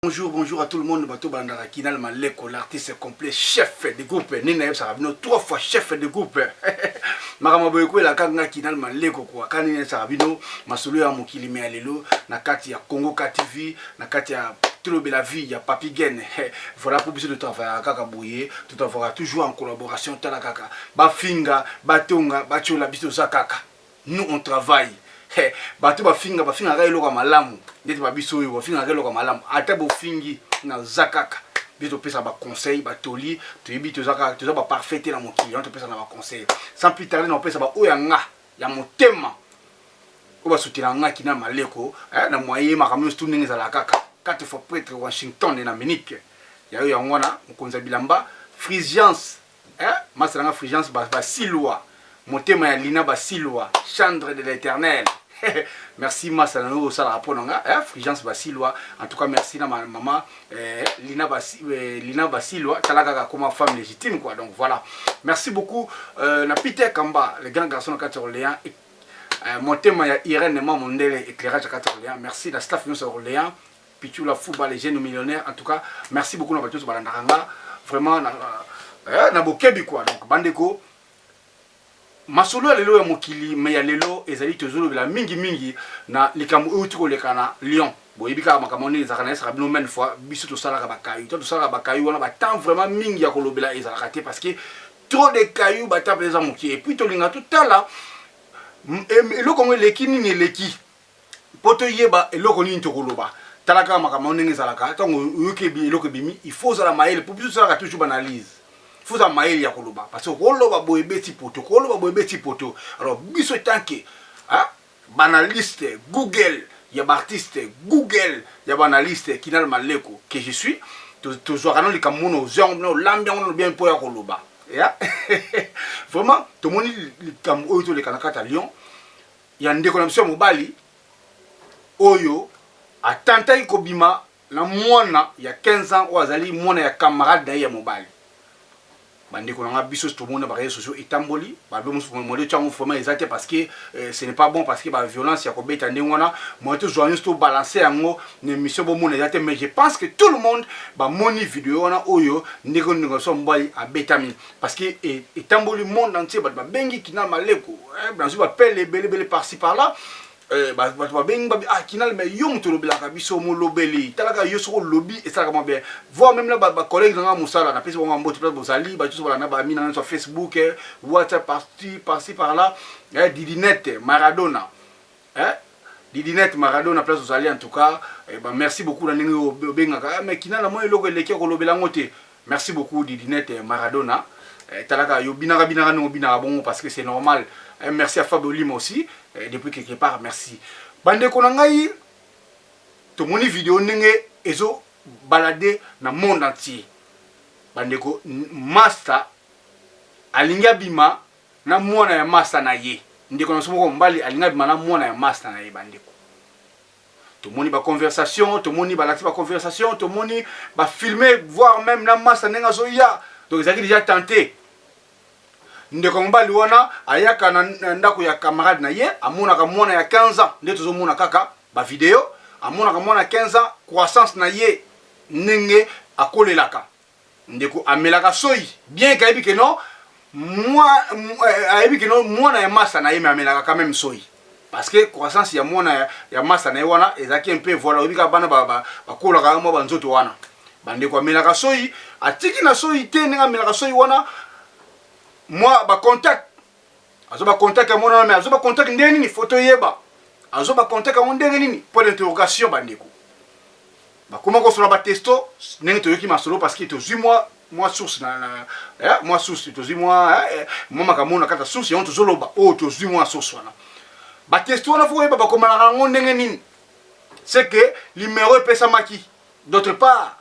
Bonjour, bonjour à tout le monde. Bato Bandara Kinal Maleko, l'artiste complet, chef de groupe. Nina Sarabino, 3 fois chef de groupe. Maramaboyeko la kanga Kinal Maleko quoi. Kanina Sarabino, Masolo ya Mokili Mealelo, Nakati ya Congo KTV, Nakati ya Trobe la vie, ya Papi Gen. Voilà pour de travail à Kaka Bouye, tout avoir toujours en collaboration Talakaka. Bafinga, Batonga, Bachola Bisto Zakaka. Nous on travaille. Bato bafinga railo kwa malamu ndeti babiso yo bafinga railo kwa malamu ata bofingi na zakaka biso pesa ba conseil batoli toyebi tozaka ba parfaité na mokili on te pesa na ba conseil sans plus tarder na pesa ba oyanga ya motema o ba soutenir nga kina maleko na moyen makamyo stu ndenge za la kaka 4 fois prêtre Washington na Munich ya yo yangwana mkonza bilamba Frisiance masanga Frisiance ba silwa motema ya Lina Basilwa, Chandre de l'Éternel. Merci Massanano ça rapport nga Frigence Basilwa. En tout cas merci na ma maman Lina Basilwa, talaka comme femme légitime quoi. Donc voilà. Merci beaucoup na Peter Kamba, le grand garçon de 4 Orléans. Motema ya Irène Mondele éclairage à 4 Orléans. Merci la staff de Orléans. Pichula football les jeunes millionnaires. En tout cas, merci beaucoup na bateau balandanga. Vraiment na bokebi quoi. Donc bandeko Masolo lelo ya mokili me ya lelo ezali tozolo bila mingi na likambo utuko lekana Lyon. Boyebika makamoni ezakana esa bino men fois biso to sala ka bakayu. To sala ka bakayu wana ba temps vraiment mingi ya kolobela ezalaka te parce que trop de cailloux bata pesa moki et puis to linga tout tala eloko ngo leki nini leki. Poto yeba eloko nini to koloba. Talaka makamoni ezalaka tango yokebi eloko bimi il faut za la maele pour biso sala ka toujours banalise. Faut à maïl ya koloba parce que koloba boyebeti poto alors biso tanke banaliste Google ya artiste Google ya banaliste Kinal Maleko que je suis to zoarano li kamono zongno lambia on bien pour ya koloba ya vraiment to moni li kam oyo le kanakata Lyon ya ndeko na biso mobali oyo atanta ikobima na mwana ya 15 ans oazali mwana ya camarade na ya mobali bandeko na biso tout le monde ba réseaux sociaux etamboli ba be musu mo le chango format exact parce que ce n'est pas bon parce que ba violence ya ko beta ndengona moi tout journaliste to balancer yango ne mission bo mon exact mais je pense que tout le monde ba moni vidéo na oyo ndeko ndeko so mbali a betami parce que etamboli monde entier ba bengi Kinal Maleko dans ba pelle belé par-ci par-là ba bengi ba Kinal mais yom to lobela ka biso mo lobeli talaka yo so lobby et ça comment bien voir même là ba collègue dans musala na pesa ngo mbote bozali ba tous na ba mina sur Facebook WhatsApp par-ci par-là Didinette Maradona Didinette Maradona place bozali en tout cas merci beaucoup na ningo bengaka mais Kinal mo eloko leki ko lobela ngote merci beaucoup Didinette Maradona talaka yo binaka no binaka bon parce que c'est normal. Merci à Fabio Lima aussi depuis quelque part merci bande ko ngai to moni vidéo ndenge ezo balade na monde entier bande ko master alinga bima na mwana ya master na ye ndeko na somo ko mbali alinga bima na mwana ya master na ye bande ko to moni ba conversation to moni ba lati ba conversation to moni ba filmer voir même na master nenga zo ya donc ils ont déjà tenté ndeko mbali wana ayaka na ndako ya camarade na ye amona ka mwana ya 15 ans ndeto zo mona kaka ba vidéo amona ka mwana 15 ans croissance na ye nenge akolelaka ndeko amelaka soyi bien kaibi que non moi aibi que non mwana ya massa na ye mais amelaka quand même soyi parce que croissance ya mwana ya massa na ye wana ezaki un peu voilà obika bana ba kolaka mo banzoto wana bandeko amelaka soyi atiki na soyi te nenge amelaka soyi wana moi ba contact azo ba contact à mon ami azo ba contact ndeni ni photo yeba azo ba contact à mon ndeni pour l'interrogation bandeko ba comment ko solo ba testo ndeni to yoki masolo parce que to zui moi source na moi source to zui moi makamona kata source on to zoloba o to zui moi source wana ba testo na fo yeba ba komana ngo ndeni c'est que numéro pesa maki d'autre part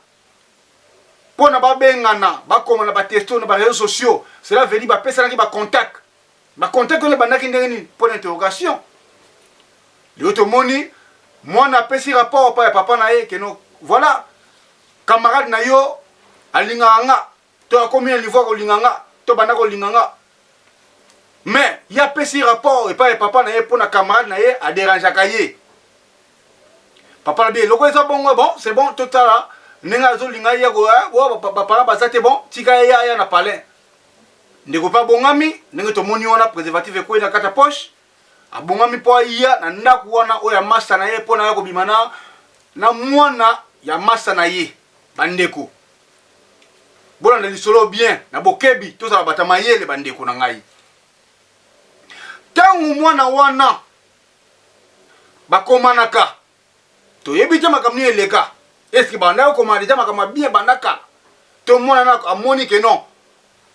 pour na ba bengana ba komana ba testo na ba réseaux sociaux cela veut dire ba pesa na ba contact que le bandaki ndeni pour l'interrogation l'autre moni moi na pesi rapport pa papa na ye que non voilà camarade na yo alinganga to combien niveau ko linganga to bandako linganga mais il y a pesi rapport et pas papa na ye pour na camarade na ye a déranger ka ye papa la bien loko eza bongo bon c'est bon totala nenga zo linga ya go papa bazate bon tika ya na palais ndeko pa bongami ndenge to moni wana préservatif ko na kata poche abongami po ya na ndaku wana oya masa na ye pona ya ko bimana na mwana ya masa na ye bandeko bona na lisolo bien na bokebi to za bata mayele bandeko na ngai tangu mwana wana bakomanaka to yebite makamni eleka est-ce que banda ko ma déjà makama bien bandaka to mwana na amoni que non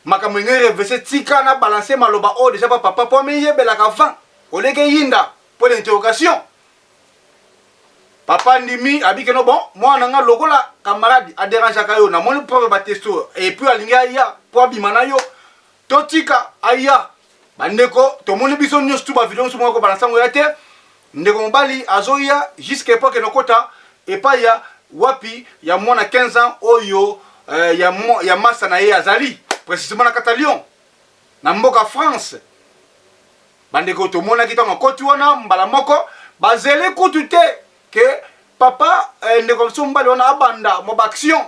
makambo ngere reverser tika na balancer maloba o déjà papa po me yebela ka van oleke yinda pour l'interrogation papa ndimi abike no bon mwana nga lokola camarade a déranger ka yo na moni preuve ba testo et puis alinga ya po bimana yo to tika aya bandeko to moni biso nyos tu ba video so moko balancer ngo ya te ndeko mobali azoya jusqu'à époque nokota et pas ya wapi ya mwana 15 ans oyo ya masa na ye azali précisément na Catalion na mboka France bandeko to mona kitanga koti wana mbala moko bazele kutu te que papa ndeko sombali wana abanda mo action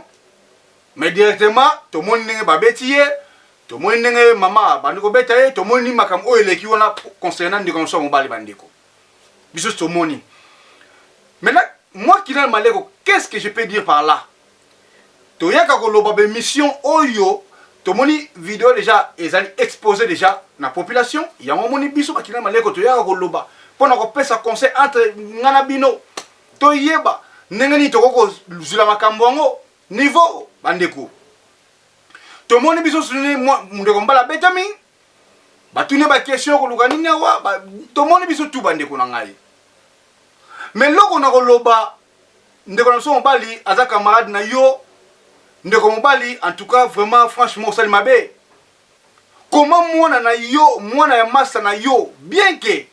mais directement to moni ndenge babetiye to moni ndenge mama bandeko betaye to moni makam o eleki wana concernant ndeko sombali bandeko biso to moni. Maintenant moi Kinal Maleko, qu'est-ce que je peux dire par là? Toyaka koloba be mission oyo to moni vidéo déjà ezali exposé déjà na population ya moni biso ba Kinal Maleko toyaka koloba pona ko pesa conseil entre ngana bino to yeba ndengeni to ko zula makambo ngo niveau bandeko to moni biso suni ndeko mbala betami batune ba question ko luka nini wa to moni biso tu bandeko na ngai. Mais loko na koloba ndeko na so mobali aza camarade na yo ndeko mobali en tout cas vraiment franchement sali mabe comment mwana na yo mwana ya masa na yo bien que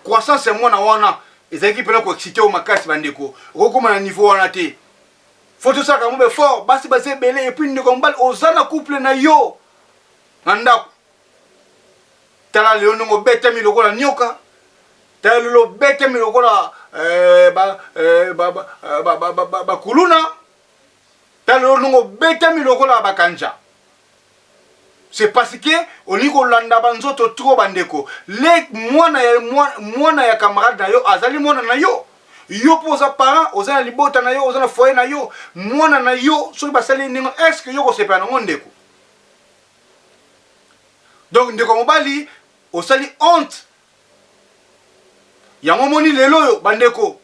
croissance ya mwana wana ezaki pena ko exciter au makasi bandeko okoma na niveau wana te faut tout ça quand même fort basi basi belé et puis ndeko mobali ozana couple na yo nanda tala leo ngo betami lokola nyoka tala lo betami lokola kuluna talo nungo betami lokola bakanja. C'est parce que on y kolanda banzoto trop bandeko le mwana ya camarade na yo azali mwana na yo yo poza parent ozana libota na yo ozana foyer na yo mwana na yo so basali ningo est-ce que yo ko sepa na ndeko donc ndeko mobali osali honte yango moni lelo yo bandeko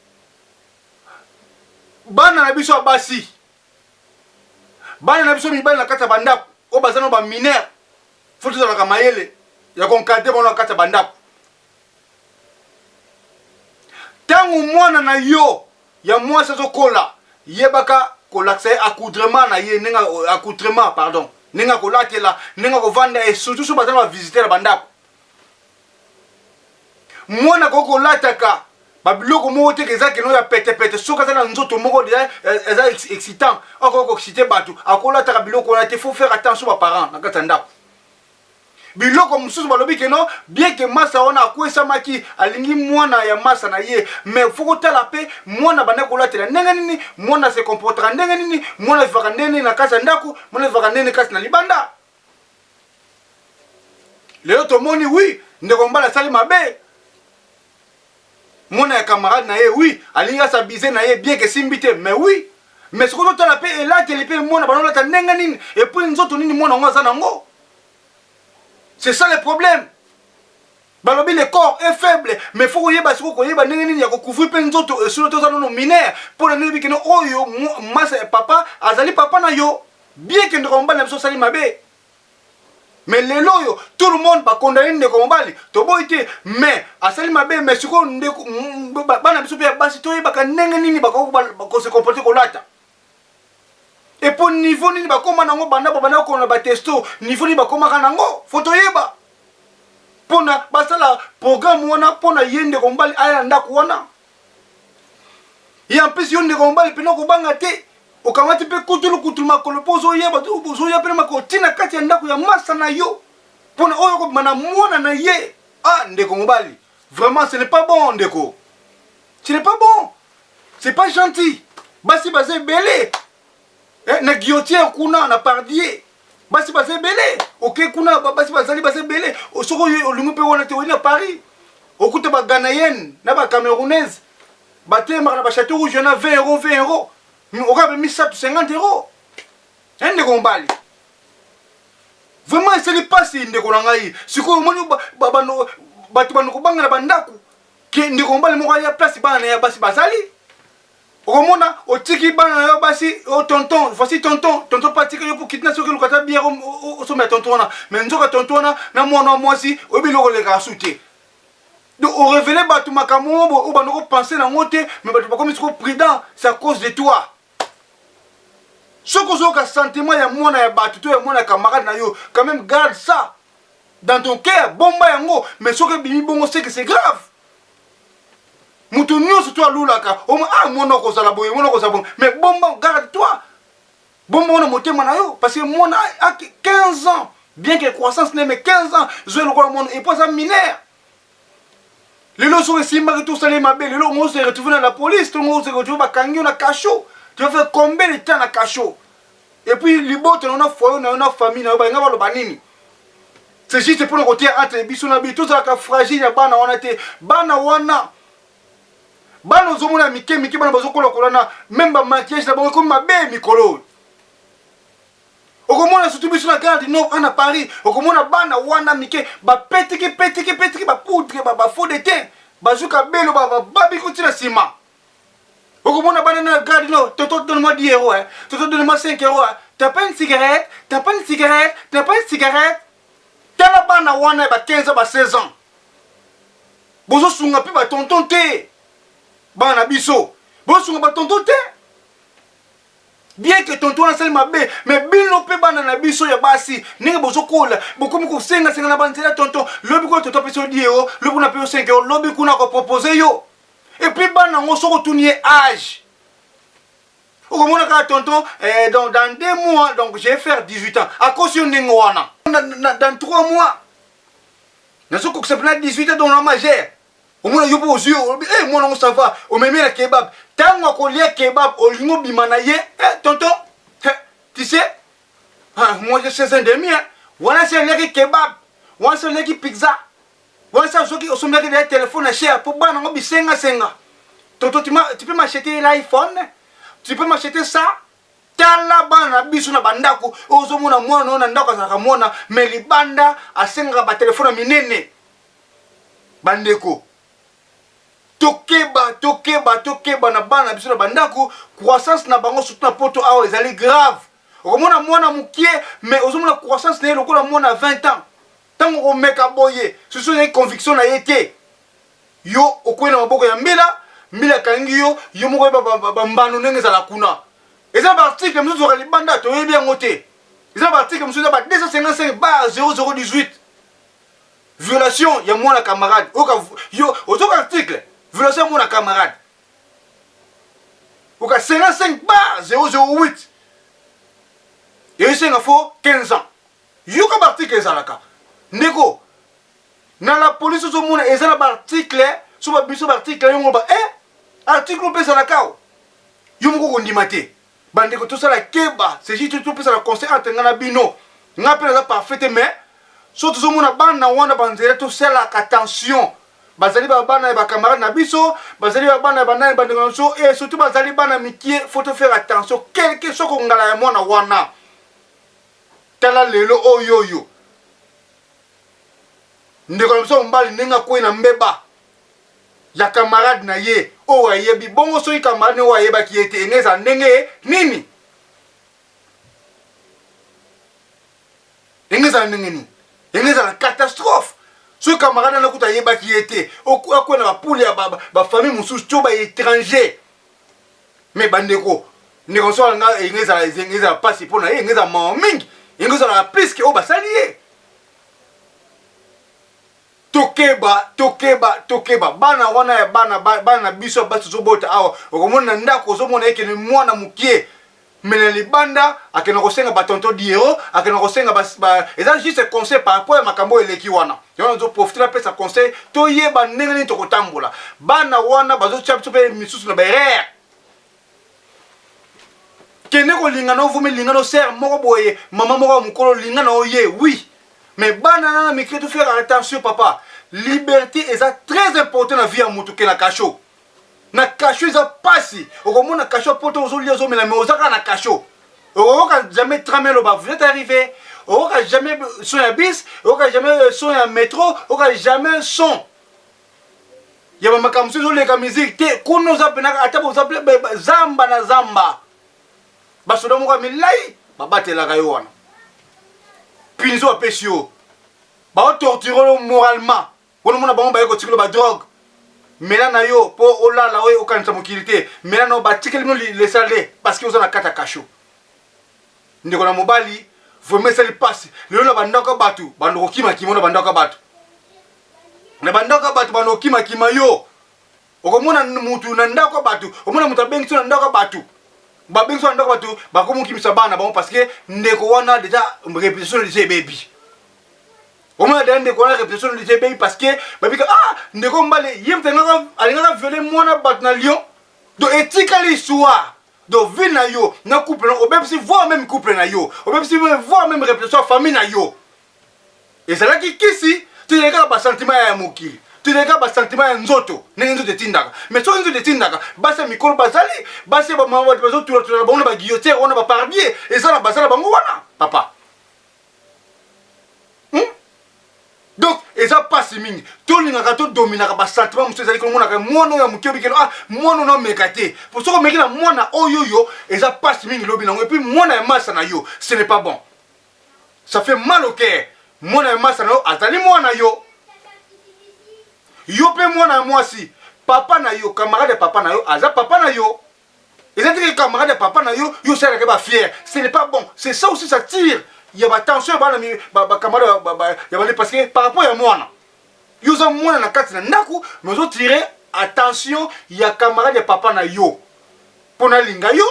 bana na biso basi bana na biso mibali na kata bandako o bazana ba mineur faut tout ça mayele ya konkade bona kata bandako tangu mwana na yo ya mwasa zokola yebaka kolakse accoutrement na ye nenga accoutrement pardon nenga kolatela nenga kovanda et surtout so bazana ba visiter la bandako mwana koko lataka babiloko moko te keza keno ya pete soka za na nzoto moko déjà eza excitant akoko exciter batu akolataka biloko na te faut faire attention ba parents na katanda biloko mususu balobi keno bien que masa ona akwesa maki alingi mwana ya masa na ye mais faut kotala pe mwana bana kolatela ndenge nini mwana se comportera ndenge nini mwana vivaka ndenge na kasa ndako mwana vivaka ndenge kasa na libanda leo to moni oui ndeko mbala sali mabe mon camarade na ye oui alinga sa bize na ye bien que simbite mais oui mais ce que tu as la paix et là que les paix mon abandon ta nenga nini et puis nous autres nini mon ngo za nango c'est ça le problème balobi le corps est faible mais faut yeba siko ko yeba nenga nini ya ko couvrir pe nzoto sur to za no mineur pour ne bi que no oyo masa papa azali papa na yo bien que ndomba na biso sali mabe. Mais les loyaux, tout le monde va condamner les combats. To boité, mais à sali mabe, mais ce qu'on bana biso pia basi to yeba ka nenga nini ba ko se comporter ko lata. Et pour niveau nini ba koma nango banda ko na ba testo, niveau ni ba koma kanango, photo yeba. Pona basala programme wana pona yende kombali aya ndako wana. Et en plus yende kombali pena ko banga te. Okamati pe kutulu makolo pozo yeba zo ya pe makotina kati ya ndako ya masa na yo pona oyo ko mana mwana na ye ndeko mobali vraiment ce n'est pas bon ndeko ce n'est pas bon c'est pas gentil. Basi basé belé. Na guillotière kuna na pardier. Basi basé belé. OK kuna basi basali basé belé. Soko olungu pe wana te wina Paris. Okuta ba Ghanéenne na ba Camerounaise. Baté na ba château rouge na 20 euros 20 euros. Mais on a mis ça 50 euros. Un de gombali. Vraiment c'est pas si ndeko na ngai. Siko moni babano batu banoko banga na bandaku. Ke ndeko gombali mo ya place bana ya basi basali. Okomona otiki bana yo basi o tonton, voici tonton patika yo pour kitna soki lokata bière o so met tonton na. Mais nzoka tonton na mwana mwasi obilo le ka souté. Donc on révélé batu makambo o banoko penser na ngote mais batu pas comme trop prudent, c'est à cause de toi. Ce que tu sentiment ya mwana ya batu to ya mwana camarade na yo, quand même garde ça dans ton cœur, bomba yango, mais ce que bimi bongo c'est que c'est grave. Mutu nyonso to alulaka, mwana ko sala boye, mwana ko sala bon, mais bomba garde-toi. Bomba on motema na yo parce que mwana a 15 ans, bien que croissance n'est mais 15 ans, je le crois mon et pas ça mineur. Les lots sont ici, tout ça les mabé, les lots on se retrouve dans la police, tout le monde se retrouve à Kangi na cachot. Tu vas faire combien de temps na cachot? Et puis les bottes on a foyer, on a famille, on a ngaba lo banini. C'est juste pour le côté entre biso na bi tout ça ka fragile ya bana wana te. Bana wana. Bana ozomona mike bana bazokola kolana même ba maquillage na bango comme mabe mikolo. Okomona surtout biso na garde non en Paris, okomona bana wana mike ba petiki ba poudre ba faux de teint. Bazuka belo ba babi kotina sima. Okomona bana na garde non, toto donne-moi 10 euros hein. Toto donne-moi 5 euros. Hein. T'as pas une cigarette? T'as pas une cigarette? T'as pas une cigarette? T'as la bana wana ba 15 ans ba 16 ans. Bozo sunga pi ba tonton te. Bana biso. Bozo sunga ba tonton te. Bien que tonton na sali mabe, mais bino pe bana na biso ya basi. Ninga bozo kola, bokomi ko senga na banzela tonton. Lobi ko tonton peso 10 euros, lobi na peso 5 euros, lobi kuna ko proposer yo. Et puis bana ngo soko tourner âge. Okomona ka tonton dans 2 mois donc je vais faire 18 ans. À cause de wana. Dans 3 mois. Na soko que ça prend 18 ans dans la majeur. Au moins yo po yeux, moi non ça va. O meme la kebab. Tango ko lia kebab o lingo bimana ye. Tonton. Tu sais? Moi je sais un demi hein. Voilà c'est le kebab. Voilà c'est le pizza. Voilà ça soki o sommet de téléphone à cher pour bana ngo bisenga senga. Tonton tu peux m'acheter l'iPhone? Tu peux m'acheter ça? Tala bana biso na bandako ozomona mwana na ndako saka mwana mais libanda asenga ba téléphone minene. Bandeko. Tokeba na bana biso na bandako croissance na bango surtout na poto awa ezali grave. Okomona mwana mukie mais ozomona croissance na lokola mwana 20 ans. Tango ko meka boye, ce sont des convictions na yete. Yo okwena maboko ya mbila kangi yo moko ba mbano ndenge za la kuna. Eza ba article msusu ka libanda to yebi yango te. Eza ba article msusu ba 255 bar 0018. Violation ya mwana camarade. Yo ozo article violation ya mwana camarade. Oka 55 bar 008. Et c'est nga fo 15 ans. Yo ka article ezalaka. Ndeko na la police ozomona ezala ba article so ba biso ba article yo ba article pesa la kao yo moko kondima te bandeko to sala keba c'est juste tout pesa la conseil entre ngana bino ngapela za parfait mais so tozomona bana wana banzela to sala attention bazali ba bana ba camarade na biso bazali ba bana bana bandeko so et surtout bazali bana mikie faut faire attention quelque chose ko ngala ya mwana wana tala lelo oyoyo ndeko na biso mbali nenga kwena mbeba ya camarade na ye o ayebi bongo so camarade o ayeba ki ete engeza ndenge nini engeza ndenge nini engeza la catastrophe so camarade na kuta yeba ki ete o kwena ba poule ya ba famille mususu to ba étranger mais bandeko ndeko so nga engeza pasi pona ye engeza mamingi engeza la plus que o basalier tokeba bana wana ya bana biso bato zobota awa okomona ndako ozomona eke ni mwana mukie mena libanda akena kosenga batonto diero akena kosenga eza juste conseil par rapport à makambo eleki wana yo nzo profiter na pesa conseil to yeba ndenge ni tokotambola bana wana bazo tshap pe misusu na berere kene ko lingana vumi lingana ser moko boye maman moko mukolo lingana oye oui mais banana mais que tu faire attention papa liberté est très important dans la vie à mutu ke na kasho na kasho eza pasi okomona kasho poto ozolia ozomela mais ozaka na kasho okoka jamais tramer le bas vous êtes arrivé okoka jamais son ya bis okoka jamais son ya métro okoka jamais son ya bamakambo so ezoleka musique te kuna ozapenaka ata bozaple zamba na zamba basoda moko ya milai babatelaka yo wana punition bapesi yo baotorture yo moralement wana mona bango baye kotikela badrogue mela na yo mpo olala oyo okanisa mokili te mela na yo batikeli bino lesale parce que oza na kati ya kasho ndeko na mobali vraimen esali pasi lelo na bandako ya bato bando kokimakima na bandako ya bato na bandako ya bato bando kokimakima yo okomona mutu na ndako ya bato omona mutu abengi so na ndako ya bato babengi so na ndako ya bato bakomokimisa bana bango parce que ndeko wana deja réputation deja ebebi omona deja ndeko wana réputation deja ebebi parce que babika ah ndeko mbale ye mutu alingaka viole mwana bato na lion donc etikali histoire donc vie na yo na couple na obebisi voir même couple na yo obebisi voir même réputation famille na yo ezalaki kisi tozalaka basentiment ya mokili tozalaka basentiment ya nzoto ndenge nzoto etindaka mais soki nzoto etindaka basi ya mikolo bazali basi ya bamama bato bazotula bango na baguillotiere wana baparbier eza na bazala bango wana papa donc eza pasi mingi tolingaka todominaka basentiment mosusu ezali komonaka mwana oyo ya moke obikelo ah mwana oyo omeka te po soki omeki na mwana oyo yo eza pasi mingi lobi nango epuis mwana ya masa na yo ce n'est pas bon ça fait mal au cœur mwana ya masa na yo azali mwana yo yo mpe mwana ya mwasi papa na yo camarade ya papa na yo aza papa na yo eza teke camarade ya papa na yo yo osalaka bafiere ce n'est pas bon c'est ça aussi ça tire ya batension ya bana bacamarade ya bale parce que par rapport ya mwana yo oza mwana na kati na ndako mais ozotire attention ya camarade ya papa na yo mpo na linga yo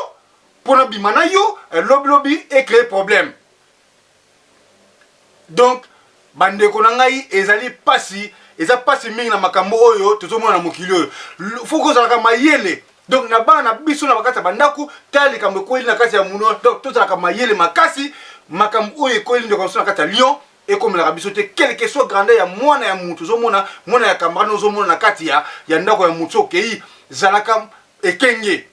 mpo na bima na yo lobilobi ecrée problème donc bandeko na ngai ezali pasi eza pasi mingi na makambo oyo tozomona na mokili oyo faut kozalaka mayele donc na bana biso na bakati ya bandako tala likambo ekoyeli na kati ya muno donc tozalaka mayele makasi makambo oyo ekoyeli ndeko na biso na kati ya lion ekomelaka biso te quelle que soit grandeur ya mwana ya mutu ozomona mwana ya camarade ozomona na kati ya ndako ya mutu okei zalaka ekenge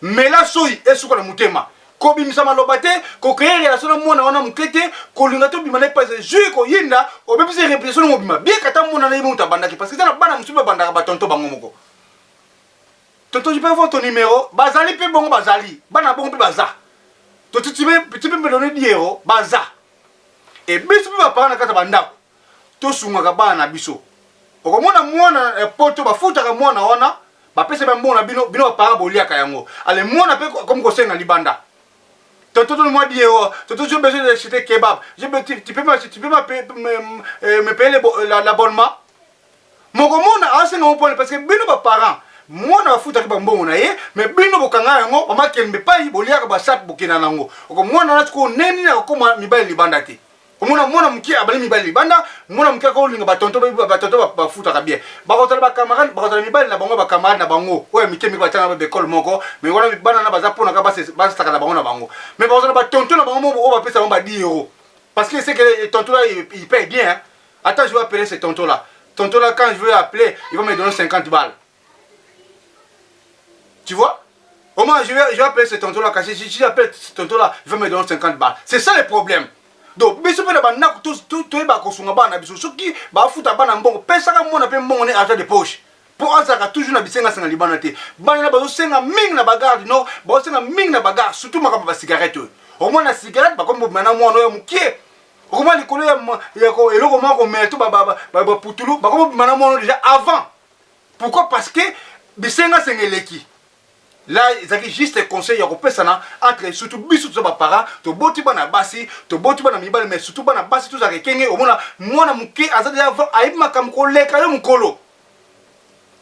mela soyi esuka na motema kobimisa maloba te kokrea relation na mwana wana moke te kolinga tobima na epase jui koyinda obebisi réputation na mobima bien kata mwana na ye mutu abandaki parce que eza na bana mosusu babandaka batonto bango moko tonto je peux avoir ton numéro bazali mpe bongo bazali bana bongo mpe baza toti mpe donne diero baza e biso mpe bapara na kati ya bandako tosungaka bana na biso okomona mwana poto bafutaka mwana wana bapesa mpe mbongo na bino bapara boliaka yango ale mwana mpe komi kosenga libanda tonton donne-moi 10 euros. Tonton, j'ai besoin d'acheter kebab. Tu peux me payer l'abonnement. Mon commande, c'est non point parce que bino ba parents. Moi na futa ba mbongo na ye, mais bino bokanga yango, mama kembe pai bolia ba sat bokena nango. Oko mwana na tko neni na koma mibali libanda te. Mwana mki abali mibali libanda, mwana mki ko linga ba tonton ba futa ka bien. Ba ko tala ba camarade, ba ko tala mibali na bango ba camarade na bango. Oya mikemi ba tana ba école moko, mais wana bana na baza pona ka ba saka na bango na bango. Mais ba ko tala ba tonton na bango mo ba pesa ba 10 euros. Parce que c'est que les tontons là ils payent bien. Hein? Attends, je vais appeler ces tontons là. Tonton là quand je vais appeler, il va me donner 50 balles. Tu vois? Au moins je vais appeler ce tonton là, si j'appelle ce tonton là, il va me donner 50 balles. C'est ça le problème. Donc, biso pe na banako to ba ko sunga bana biso soki ba futa bana mbongo pesa ka mona pe mbongo ne argent de poche. Pour azaka toujours na bisenga senga libana te. Bana na bazo senga mingi na bagarde no, ba senga mingi na bagarde surtout makamba ba cigarette. Au moins na cigarette ba comme mana mwana yo mukie. Au moins likolo ya ko eloko moko meto ba putulu ba comme mana mwana déjà avant. Pourquoi? Parce que bisenga senga leki. Là, ils ont juste un conseil entre surtout biso to ba para to boti bana basi to boti bana mibale mais surtout bana basi to za kenge au mona mwana muke azali avant aïb makam ko leka yo mukolo.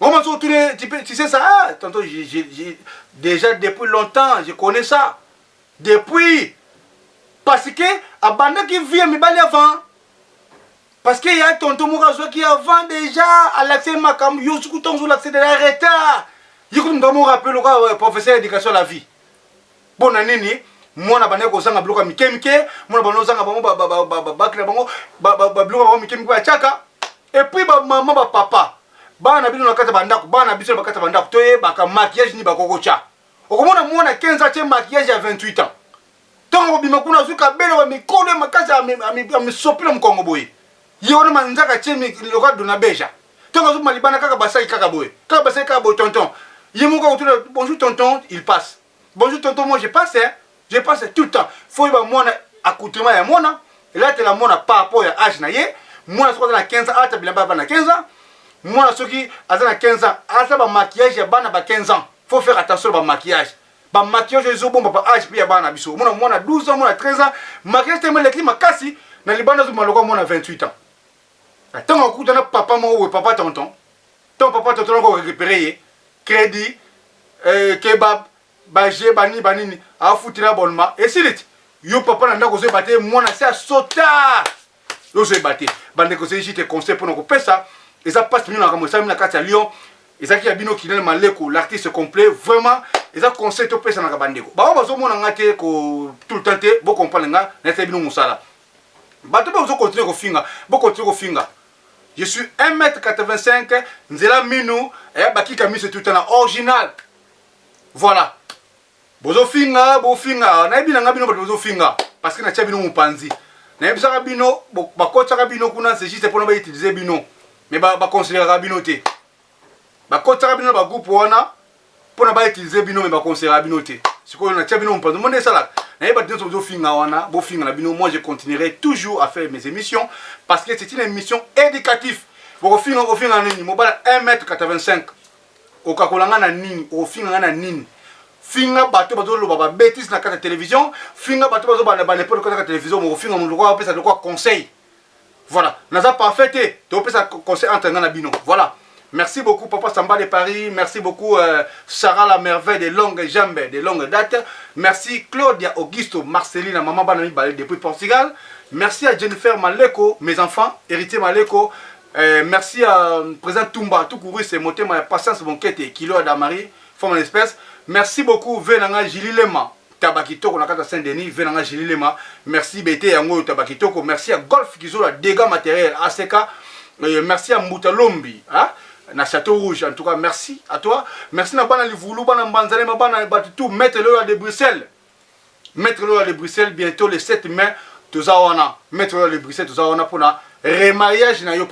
Comment tu sais ça ah, tantôt j'ai déjà depuis longtemps je connais ça. Depuis parce que abanda qui vient mibale avant. Parce qu'il y a tonton Mourazo qui avant déjà à l'accès makam yo sukuton sur l'accès de la retard. Je me rappelle le professeur d'éducation à la vie. Bona nini mwana bana ko zanga bloka mikemike mwana bana zanga bango bakila bango bloka bango mikemike ya chaka et puis ba maman ba papa bana bino nakata bandako bana biso bakata bandako toye baka maquillage ni bakoko cha okomona mwana 15 ans tie maquillage à 28 ans tongo bima kuna zuka belo ba mikolo makasa ami sopila mkongo boye yona manzaka tie mi loka dona beja tongo zuma libana kaka basai kaka boye tonton yemuka autour bonjour tonton il passe bonjour tonton moi je passe hein. Je passe tout le temps. Faut y avoir mon accoutrement ya mona. Et là, tu as mon par rapport à âge na ye. Moi, je suis à 15 ans. Ah, tu as bien 15 ans. Moi, ceux qui ont 15 ans. Ah, ça va maquillage, il y a 15 ans. Faut faire attention au maquillage. Le maquillage, il y a bon âge, puis il y a un biso. Moi, 12 ans, moi, 13 ans. Maquillage, c'est les climat cassé. Dans les bandes, moi, 28 ans. Tant que tu as papa, moi, papa, tonton. Ton papa, tonton, on va récupérer crédit, kebab. Baje banini a foutira bonnement et si lit yo papa na ndako zo baté mona c'est sota yo zo baté bande ko c'est juste conseil pour nous pesa et ça passe mieux na comme ça na kati à Lyon et ça qui a bino kinel maleko l'artiste complet vraiment et ça conseil to pesa na bandeko ba bazo mona ngate ko tout le temps te bo comprendre nga na te bino musala bato ba zo continuer ko finga je suis 1m85 nzela minu et bakika mi c'est tout en original voilà. Bozo finga, na ebi nanga bino bozo finga parce que na tia bino mupanzi. Na ebi saka bino, ba kota ka bino kuna c'est juste pour na ba utiliser bino. Mais ba considérer bino te. Ba kota ka bino ba groupe wana pour na ba utiliser bino mais ba considérer bino te. C'est quoi na tia bino mupanzi. Monde ça là. Na ebi ba bozo finga wana, bo finga na bino, moi je continuerai toujours à faire mes émissions parce que c'est une émission éducative. Bo finga nini, mobile 1m85. Okakolanga na nini, o finga na nini. Finga bato bazo lo baba bêtise na carte télévision finga bato bazo bana bana pour la télévision mo finga mo lokwa pesa lokwa conseil voilà naza parfait to pesa conseil entre na bino voilà merci beaucoup papa Samba de Paris merci beaucoup Sarah la merveille des longues jambes des longues dates merci Claudia Augusto Marcelina maman bana mi balé depuis Portugal merci à Jennifer Maleko mes enfants héritier Maleko merci à président Tumba tout couru c'est monté ma patience mon quête et kilo d'Amari forme en espèce. Merci beaucoup Venanga Jililema Tabakitoko nakata Saint-Denis Venanga Jililema merci BT yango Tabakitoko merci à Golf Kizo la dégâts matériels ACK merci à Moutalombi hein na Château Rouge en tout cas merci à toi merci na bana Livulu bana Mbanzale bana Batutu mettre le de Bruxelles bientôt le 7 mai tozawana mettre le de Bruxelles tozawana pour na remariage na yo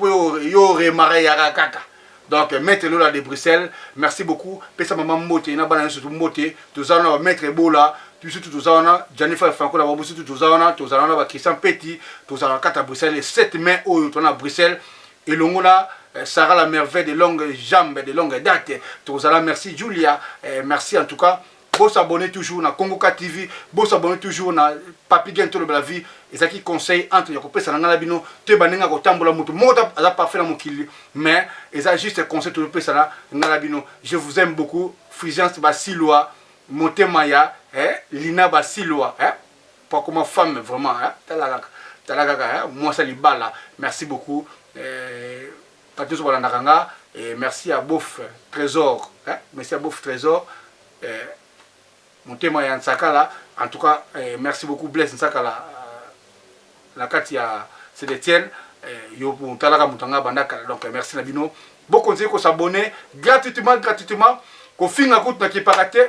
remariage kaka. Donc, maître Lola de Bruxelles, merci beaucoup. Pesa maman moté, na banane surtout moté. Tous en maître Ebola, puis surtout tous en Jennifer Franco, la babou surtout tous en Christian Petit, tous en 4 à Bruxelles, le 7 mai au à Bruxelles. Et l'ongona, Sarah la merveille des longues jambes, des longues dates. Tous en merci Julia, merci en tout cas. Vous s'abonnez toujours na Congo TV, vous s'abonnez toujours na Papi Gento de la vie. Et ça qui conseille entre les copains, ça n'a pas bino, tu baninga ko tambola mutu, moda a pas fait la mukili, mais et ça juste conseil tout le pays ça n'a bino. Je vous aime beaucoup, Fulgence Basiloa, Montemaya, Lina Basiloa, pas comme femme vraiment, talaga, moi ça libala. Merci beaucoup, Patrice Walandakanga et merci à Bouf Trésor, merci à Bouf Trésor. Mon témoin est en Sakala. En tout cas, merci beaucoup Blaise Nsakala. La Katia, c'est des tiennes. Donc merci Nabino. Beaucoup de s'abonner gratuitement. Qu'on finisse à côté, n'a pas raté.